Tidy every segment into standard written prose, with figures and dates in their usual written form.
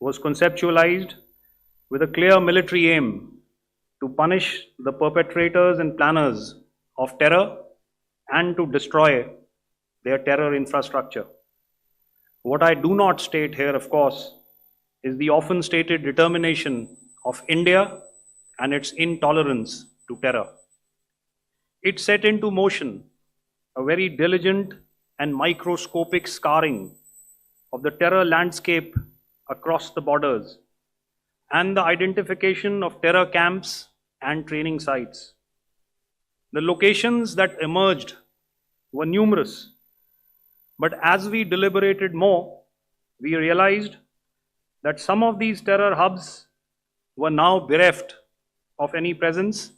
was conceptualized with a clear military aim to punish the perpetrators and planners of terror and to destroy their terror infrastructure. What I do not state here, of course, is the often stated determination of India and its intolerance to terror. It set into motion a very diligent and microscopic scarring of the terror landscape across the borders and the identification of terror camps and training sites. The locations that emerged were numerous, but as we deliberated more, we realized that some of these terror hubs were now bereft of any presence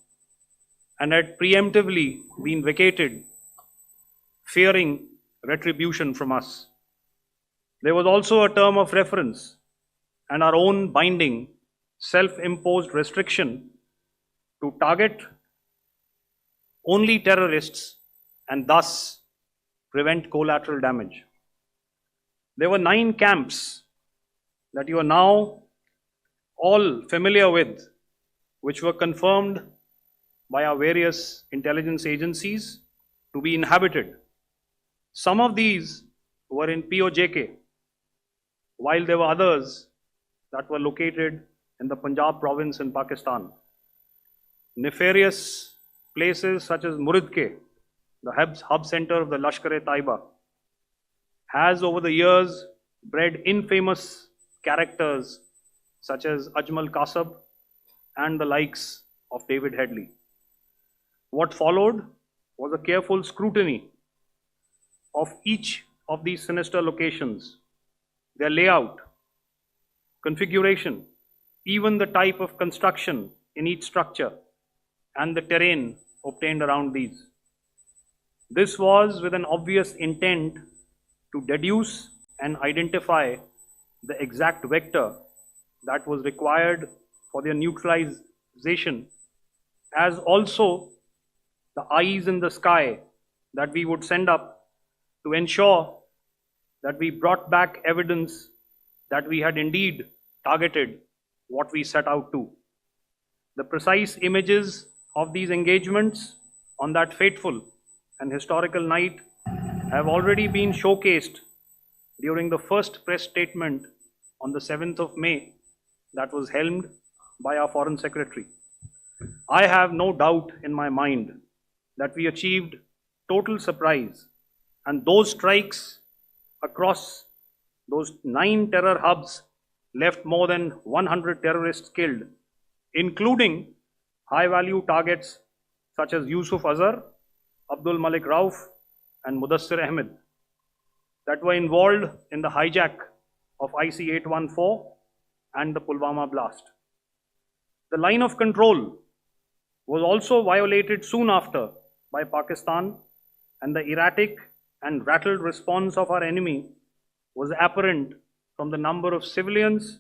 and had preemptively been vacated, fearing retribution from us. There was also a term of reference and our own binding, self-imposed restriction to target only terrorists and thus prevent collateral damage. There were 9 camps that you are now all familiar with, which were confirmed by our various intelligence agencies to be inhabited. Some of these were in POJK, while there were others that were located in the Punjab province in Pakistan. Nefarious places such as Muridke, the hub center of the Lashkar-e-Taiba, has over the years bred infamous characters such as Ajmal Kasab and the likes of David Headley. What followed was a careful scrutiny of each of these sinister locations, their layout, configuration, even the type of construction in each structure, and the terrain obtained around these. This was with an obvious intent to deduce and identify the exact vector that was required for their neutralization, as also the eyes in the sky that we would send up to ensure that we brought back evidence that we had indeed targeted what we set out to. The precise images of these engagements on that fateful and historical night have already been showcased during the first press statement on the 7th of May that was helmed by our Foreign Secretary. I have no doubt in my mind that we achieved total surprise, and those strikes across those 9 terror hubs left more than 100 terrorists killed, including high-value targets such as Yusuf Azhar, Abdul Malik Rauf, and Mudassir Ahmed that were involved in the hijack of IC-814 and the Pulwama blast. The line of control was also violated soon after by Pakistan, and the erratic and rattled response of our enemy was apparent from the number of civilians,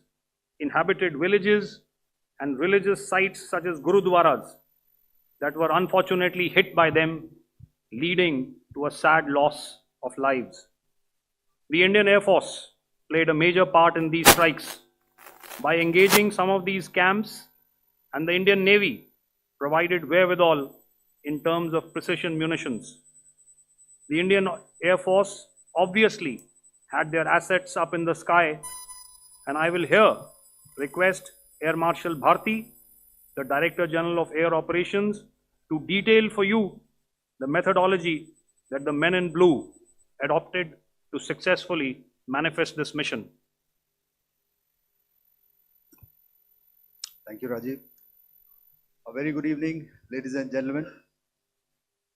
inhabited villages, and religious sites such as Gurudwaras that were unfortunately hit by them, leading to a sad loss of lives. The Indian Air Force played a major part in these strikes by engaging some of these camps, and the Indian Navy provided wherewithal in terms of precision munitions. The Indian Air Force obviously had their assets up in the sky, and I will here request Air Marshal Bharti, the Director General of Air Operations, to detail for you the methodology that the men in blue adopted to successfully manifest this mission. Thank you, Rajiv. A very good evening, ladies and gentlemen.